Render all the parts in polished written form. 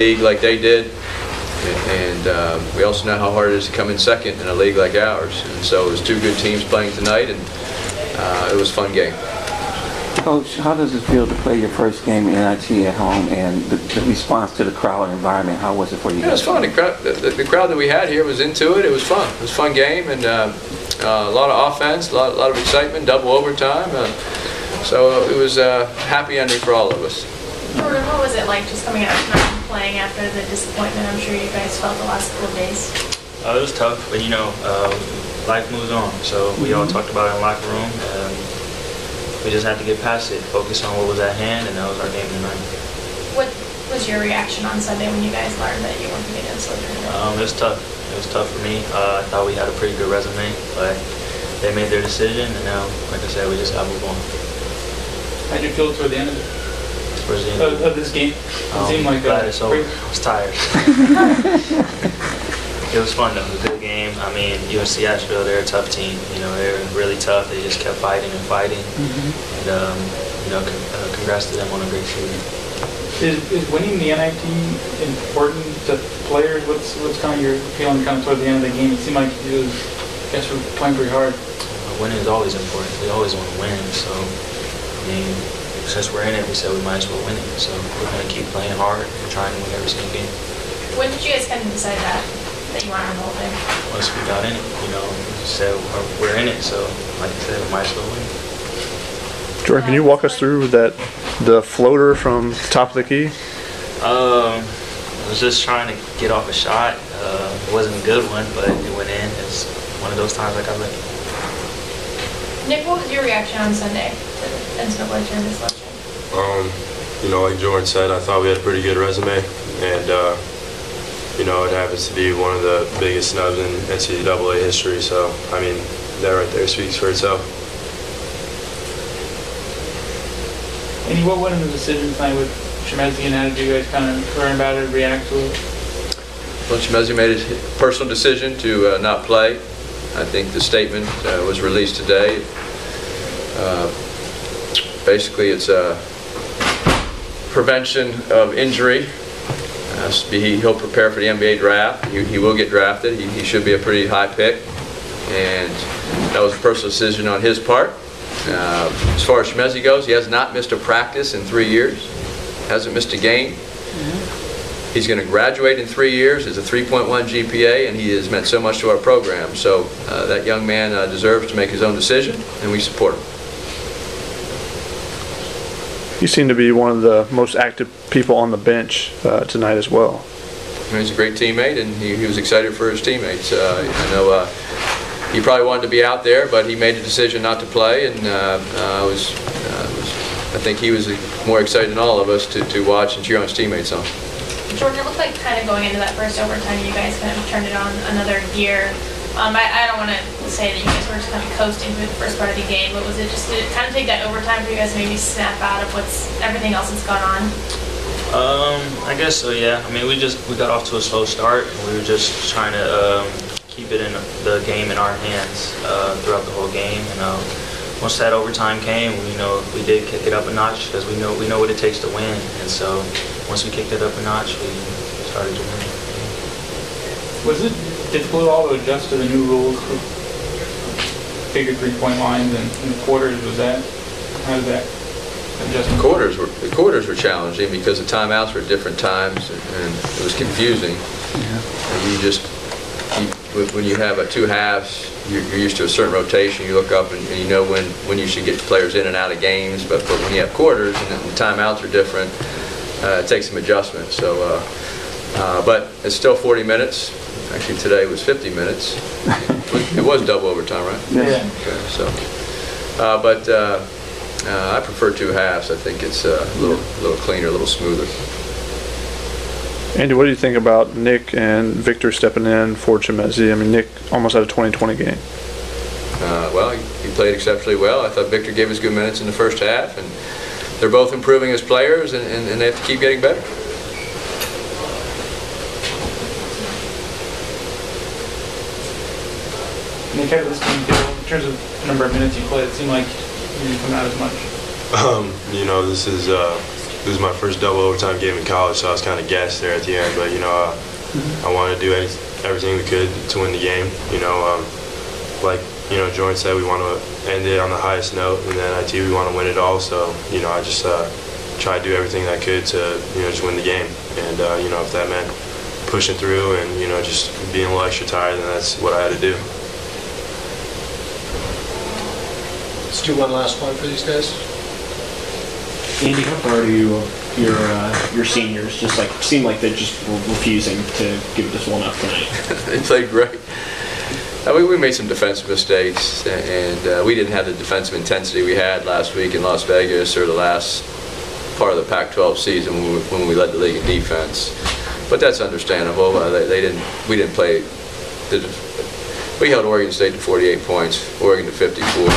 league like they did, and we also know how hard it is to come in second in a league like ours. And so it was two good teams playing tonight, and it was a fun game. Coach, how does it feel to play your first game in NIT at home, and the response to the crowd environment? How was it for you? Yeah, it was fun. The crowd that we had here was into it. It was fun. It was a fun game, and a lot of offense, a lot of excitement, double overtime. So it was a happy ending for all of us. Jordan, what was it like just coming out tonight and playing after the disappointment I'm sure you guys felt the last couple of days? It was tough, but you know, life moves on. So we all talked about it in the locker room. We just had to get past it, focus on what was at hand, and that was our game tonight. What was your reaction on Sunday when you guys learned that you weren't going to get in? It was tough. It was tough for me. I thought we had a pretty good resume, but they made their decision, and now, like I said, we just got to move on. How did you feel toward the end of it? Towards the end of this game? It seemed like glad it's over. I was tired. It was fun though. It was a good game. I mean, UNC Asheville, they're a tough team. You know, they're really tough. They just kept fighting and fighting. And you know, congrats to them on a great season. Is winning the NIT important to players? What's kind of your feeling kind of toward the end of the game? It seemed like you guys were playing pretty hard. Winning is always important. We always want to win. So, I mean, since we're in it, we said we might as well win it. So we're going to keep playing hard and trying to win every single game. When did you guys kind of decide that you wanted to hold it? Once we got in it, you know, we said we're in it. So, like I said, we might as well win. Jordan, can you walk us through the floater from the top of the key? I was just trying to get off a shot. It wasn't a good one, but it went in. It's one of those times I got lucky. Nick, what was your reaction on Sunday to the NCAA tournament selection? You know, like Jordan said, I thought we had a pretty good resume, and you know, it happens to be one of the biggest snubs in NCAA history. So, I mean, that right there speaks for itself. Andy, what went into the decision tonight with Chemezi, and how did you guys kind of learn about it, react to it? Well, Chemezi made a personal decision to not play. I think the statement was released today. Basically, it's a prevention of injury. He'll prepare for the NBA draft. He will get drafted. He should be a pretty high pick. And that was a personal decision on his part. As far as Chemezi goes, he has not missed a practice in 3 years. Hasn't missed a game. He's going to graduate in 3 years. Has a 3.1 GPA, and he has meant so much to our program. So that young man deserves to make his own decision, and we support him. You seem to be one of the most active people on the bench tonight as well. He's a great teammate, and he was excited for his teammates. I know he probably wanted to be out there, but he made the decision not to play, and I think he was more excited than all of us to watch and cheer on his teammates on. Jordan, it looked like kind of going into that first overtime, you guys kind of turned it on another gear. I don't want to say that you guys were just kind of coasting through the first part of the game, but was it just to kind of take that overtime for you guys to maybe snap out of everything else that's gone on? I guess so, yeah. I mean, we got off to a slow start, and we were just trying to keep it in the game in our hands throughout the whole game. And once that overtime came, we did kick it up a notch because we know what it takes to win. And so once we kicked it up a notch, we started to win. Was it difficult at all to adjust to the new rules for bigger three-point lines and quarters? How did that adjust? The quarters were challenging because the timeouts were at different times, and it was confusing. And when you have two halves, you're used to a certain rotation. You look up and you know when you should get players in and out of games. But when you have quarters and the timeouts are different, it takes some adjustment. So, but it's still 40 minutes. Actually, today was 50 minutes. It was double overtime, right? Yeah. Okay, so, I prefer two halves. I think it's a little cleaner, a little smoother. Andy, what do you think about Nick and Victor stepping in for Chemezi? I mean, Nick almost had a 20-20 game. Well, he played exceptionally well. I thought Victor gave us good minutes in the first half, and they're both improving as players, and they have to keep getting better. Nick, how did this game feel in terms of the number of minutes you played? It seemed like you didn't come out as much. You know, this is this was my first double overtime game in college, so I was kind of gassed there at the end. But I wanted to do everything we could to win the game. Like Jordan said, we want to end it on the highest note, and then NIT we want to win it all. So I just tried to do everything I could to just win the game. And if that meant pushing through and just being a little extra tired, then that's what I had to do. Let's do one last one for these guys. Andy, how proud are you of your seniors? Just like seemed like they're just refusing to give this one up tonight. They played great. We made some defensive mistakes, and we didn't have the defensive intensity we had last week in Las Vegas or the last part of the Pac-12 season when we led the league in defense. But that's understandable. We didn't play. We held Oregon State to 48 points, Oregon to 54.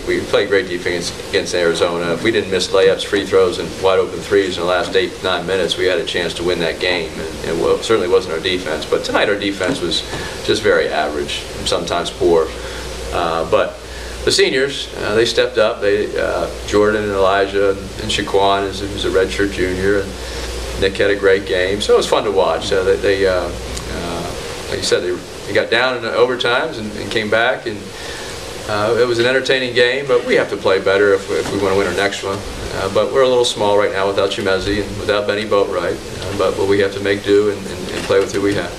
We played great defense against Arizona. If we didn't miss layups, free throws, and wide open threes in the last 8-9 minutes, we had a chance to win that game. And it certainly wasn't our defense. But tonight our defense was just very average, and sometimes poor. But the seniors, they stepped up. Jordan and Elijah and Shaquan, who's a redshirt junior, and Nick had a great game. So it was fun to watch. Like you said, they got down in the overtimes and came back, and it was an entertaining game, but we have to play better if we want to win our next one. But we're a little small right now without Chimezi and without Benny Boatwright, but we have to make do and play with who we have.